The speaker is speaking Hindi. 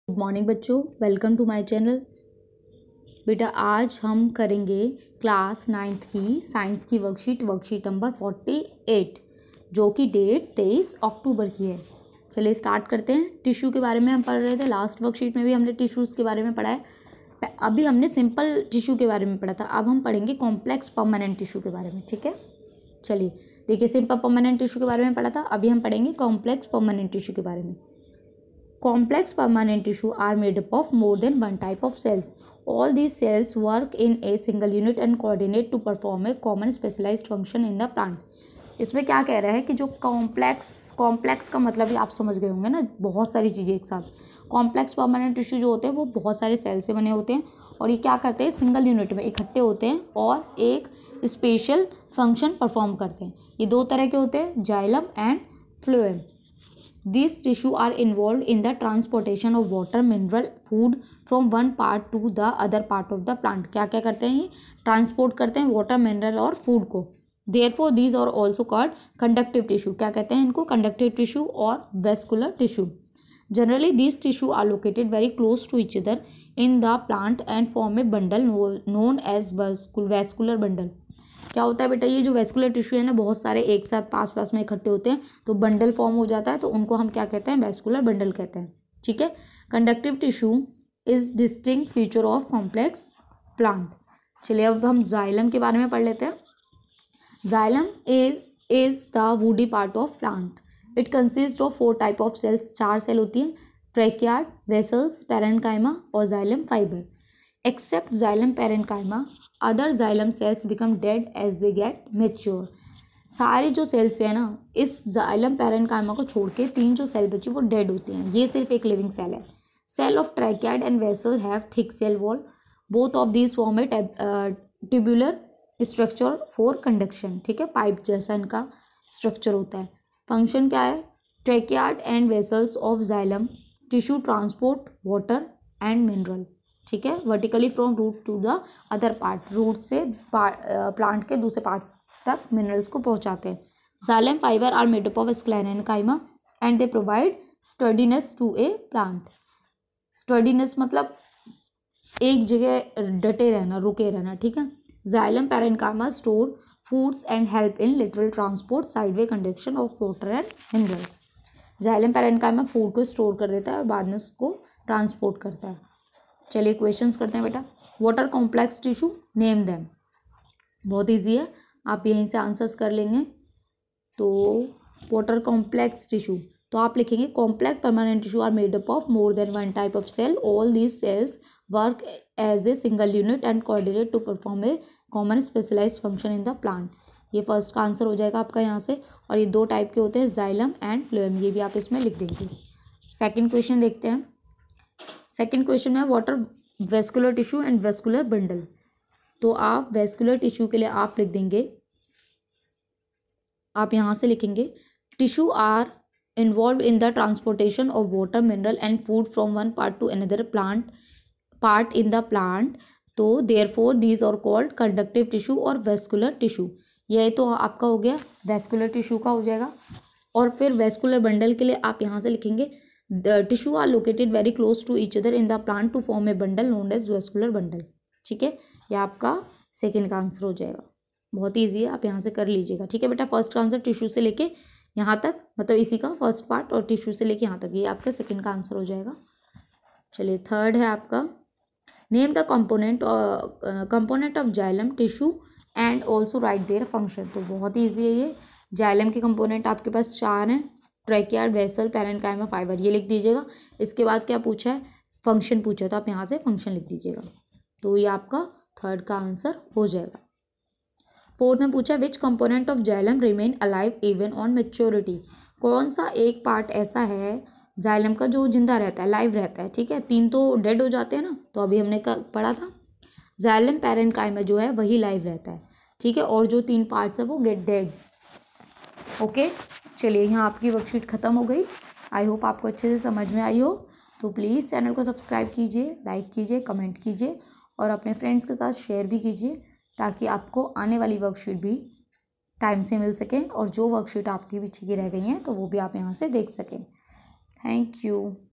गुड मॉर्निंग बच्चों, वेलकम टू माय चैनल। बेटा आज हम करेंगे क्लास 9th की साइंस की वर्कशीट नंबर 48 जो कि डेट 23 अक्टूबर की है। चलिए स्टार्ट करते हैं। टिश्यू के बारे में हम पढ़ रहे थे, लास्ट वर्कशीट में भी हमने टिश्यूज़ के बारे में पढ़ा है। अभी हमने सिंपल टिश्यू के बारे में पढ़ा था, अब हम पढ़ेंगे कॉम्प्लेक्स परमानेंट टिश्यू के बारे में। ठीक है, चलिए देखिए, सिंपल परमानेंट टिश्यू के बारे में पढ़ा था, अभी हम पढ़ेंगे कॉम्प्लेक्स परमानेंट टिश्यू के बारे में। Complex permanent tissue are made up of more than one type of cells. All these cells work in a single unit and coordinate to perform a common specialized function in the plant. इसमें क्या कह रहा है कि जो कॉम्प्लेक्स का मतलब ही आप समझ गए होंगे ना, बहुत सारी चीज़ें एक साथ। कॉम्प्लेक्स परमानेंट टिश्यू जो होते हैं वो बहुत सारे सेल से बने होते हैं और ये क्या करते हैं, सिंगल यूनिट में इकट्ठे होते हैं और एक स्पेशल फंक्शन परफॉर्म करते हैं। ये दो तरह के होते हैं, xylem and phloem. These tissue are involved in the transportation of water, mineral, food from one part to the other part of the plant. क्या क्या करते हैं, ये ट्रांसपोर्ट करते हैं वाटर, मिनरल और फूड को। Therefore these are also called conductive tissue. क्या कहते हैं इनको, conductive tissue और vascular tissue. Generally these tissue are located very close to each other in the plant and form a bundle known as vascular bundle. क्या होता है बेटा, ये जो वेस्कुलर टिश्यू है ना, बहुत सारे एक साथ पास पास में इकट्ठे होते हैं तो बंडल फॉर्म हो जाता है, तो उनको हम क्या कहते हैं, वेस्कुलर बंडल कहते हैं। ठीक है, conductive tissue is distinct feature of complex plant. चलिए अब हम जाइलम के बारे में पढ़ लेते हैं। Xylem is the woody part of plant. It consist of 4 type of cells. 4 cell होती हैं, ट्रैकियार्ड, वेसल्स, पैरेन्काइमा और xylem fibre. Except xylem parenchyma, other xylem cells become dead as they get mature. सारी जो सेल्स है ना, इस जाइलम पैरेन्काइमा को छोड़ के 3 जो सेल बची वो डेड होती हैं। ये सिर्फ एक लिविंग सेल है। सेल ऑफ ट्रैकियार्ड and vessel have thick cell wall. Both of these form a tubular structure for conduction. ठीक है, पाइप जैसा इनका स्ट्रक्चर होता है। फंक्शन क्या है, ट्रैकियार्ड and vessels of xylem tissue transport water and mineral. ठीक है, vertically from root to the other part, root से प्लांट के दूसरे पार्ट्स तक मिनरल्स को पहुंचाते हैं। Xylem fibre are made up of sclerenchyma and they provide sturdiness to a plant. Sturdiness मतलब एक जगह डटे रहना, रुके रहना। ठीक है, xylem parenchyma store foods and help in lateral transport sideway conduction of water and mineral. Xylem parenchyma food को स्टोर कर देता है और बाद में उसको ट्रांसपोर्ट करता है। चलिए क्वेश्चंस करते हैं बेटा। Water complex tissue, name them. बहुत इजी है, आप यहीं से आंसर्स कर लेंगे। तो वाटर कॉम्प्लेक्स टिश्यू, तो आप लिखेंगे complex permanent tissue are made up of more than one type of cell. All these cells work as a single unit and coordinate to perform a common specialised function in the plant. ये फर्स्ट का आंसर हो जाएगा आपका यहाँ से। और ये 2 टाइप के होते हैं, जाइलम एंड फ्लोएम, ये भी आप इसमें लिख देंगे। सेकेंड क्वेश्चन देखते हैं। सेकेंड क्वेश्चन में water vascular tissue and vascular bundle. तो आप वेस्कुलर टिश्यू के लिए आप लिख देंगे, आप यहाँ से लिखेंगे tissue are involve in the transportation of water, mineral and food from one part to another part in the plant. तो therefore these are called conductive tissue और वेस्कुलर टिश्यू। यह तो आपका हो गया वेस्कुलर टिश्यू का हो जाएगा। और फिर वेस्कुलर बंडल के लिए आप यहाँ से लिखेंगे The tissue are located very close to each other in the plant to form a bundle known as vascular bundle. ठीक है, यह आपका सेकेंड का आंसर हो जाएगा। बहुत ईजी है, आप यहाँ से कर लीजिएगा। ठीक है बेटा, फर्स्ट का आंसर टिश्यू से लेके यहाँ तक, मतलब इसी का फर्स्ट पार्ट, और टिश्यू से लेके यहाँ तक, ये आपका सेकेंड का आंसर हो जाएगा। चलिए थर्ड है आपका, name the component of xylem tissue and also right their function. तो बहुत ईजी है ये। जाइलम के कंपोनेंट आपके पास 4 हैं, ट्रैकियार्ड, वेसल, पैरेन्काइमा, फाइबर, ये लिख दीजिएगा। इसके बाद क्या पूछा है, फंक्शन पूछा, तो आप यहाँ से फंक्शन लिख दीजिएगा। तो ये आपका थर्ड का आंसर हो जाएगा। फोर्थ में पूछा विच component of xylem remain alive even on maturity. कौन सा एक पार्ट ऐसा है जाइलम का जो जिंदा रहता है, लाइव रहता है। ठीक है, 3 तो डेड हो जाते हैं ना, तो अभी हमने पढ़ा था जाइलम पैरेन्काइमा जो है वही लाइव रहता है। ठीक है, और जो 3 पार्ट्स है वो गेट डेड। ओके, चलिए यहाँ आपकी वर्कशीट ख़त्म हो गई। आई होप आपको अच्छे से समझ में आई हो। तो प्लीज़ चैनल को सब्सक्राइब कीजिए, लाइक कीजिए, कमेंट कीजिए और अपने फ्रेंड्स के साथ शेयर भी कीजिए, ताकि आपको आने वाली वर्कशीट भी टाइम से मिल सके और जो वर्कशीट आपकी पीछे की रह गई हैं तो वो भी आप यहाँ से देख सकें। Thank you.